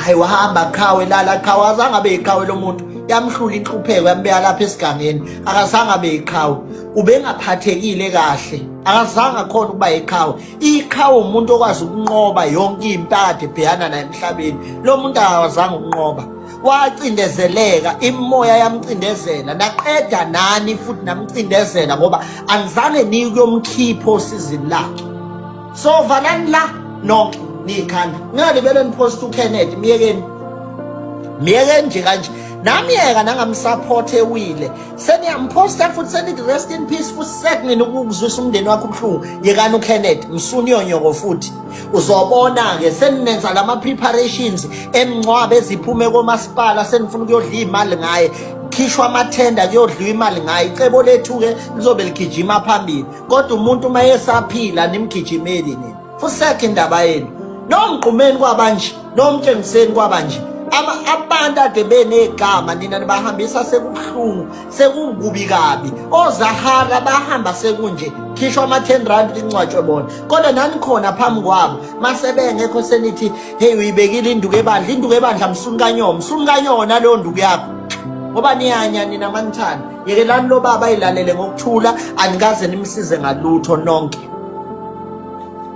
hayi wahamba khawe lala khawe azange abe ikhawe lo muntu yamhlula inhlupheko yambeka lapha esigangeni akazange abe ikhawe ubengaphathekile kahle akazange akhona ukuba ikhawe ikhawe umuntu okwazi ukunqoba yonke impathe ebhekana naye emhlabeni lo muntu akazange ukunqoba wacindezeleka imoya yamcindezela naqeda nani futhi namcindezela ngoba angizange nikuyomkhipho osizini lakhe so valani la nonke nikhanda ngalibele nipost uKenneth miyekeni nje kanje namiyeka nangamsupport ewile seniyamposta futhi senithi rest in peace futhi sekungena ukuzwisa umndeni wakho ubuhlungu yekani uKenneth msunionyoko futhi uzobona-ke seninenza lama preparations emncwabe eziphume komasipala senifuna ukuyodla imali ngaye khishwa amathenda kuyodliwa imali ngaye icebo lethu-ke lizobe ligijima phambili kodwa umuntu uma yesaphila nimgijimeli nini futhi sekho indaba yenu nomgqumeni kwabanje nomtshengiseni kwabanje abantu ade benegama nina nibahambisa sekubuhlungu sekukubi kabi ozahara bahamba sekunje khishwa ama-10 rand incwatshwe bona kodwa nani khona phambi kwabo mase bengekho senithi hey uyibekile induku ebandla msunikanyona naleyo nduku yakho ngoba niyanya nina manithanda yekelani lo baba ayilalele ngokuthula anikaze nimsize ngalutho nonke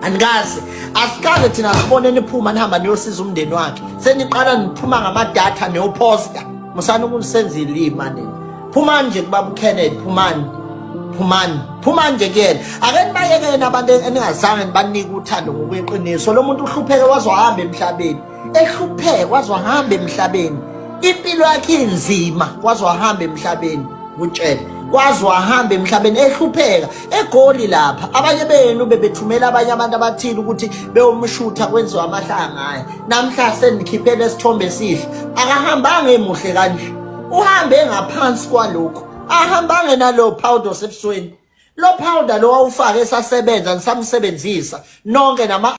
angazi asikaze thina sibone niphuma nihamba niyosiza umndeni wakhe seniqala niphuma ngamadatha neyoposta musana ukulisenzile imani phuma nje kubaba uKenneth phuma nje kuyena ake nibayekene abantu eningazange nibanike uthando ngokweqiniso lo muntu uhlupheke wazwahamba emhlabeni impilo yakhe inzima wazwahamba emhlabeni utshela wazwahamba emhlabeni ehlupheka egoli lapha abanye benu bebethumela abanye abantu abathile ukuthi beyomshutha kwenziwa amahlanga ngaye namhla senikhiphele isithombe esihle akahambanga emuhle kanje uhambe ngaphansi kwalokho ahambange nalo powder osebusweni lo powder lo wawufaka esasebenza nisamsebenzisa nonke nama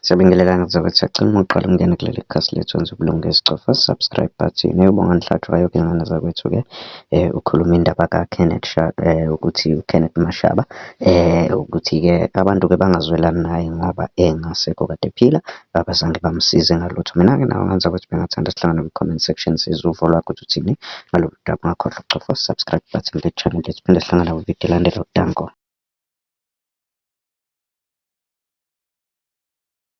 Siyabingelelana zokuthi acima uqala ukungena kuleli khasi lethu wenza ubulungisa cofa subscribe button uyobonga Nhlathu wayo kungana zakwethu ke ukhuluma indaba kaKenneth ukuthi uKenneth Mashaba ukuthi ke abantu ke bangazwelani naye ngoba engasekho kade phila abazange bamsize ngalutho mina ke nawe ngenza ukuthi bengathanda sihlangana ku-comment section sizuvo lwakho ukuthi uthini ngalolu daba ngakhohlwa ukucofa subscribe button le channel lethu phinde sihlangana ku video landela udango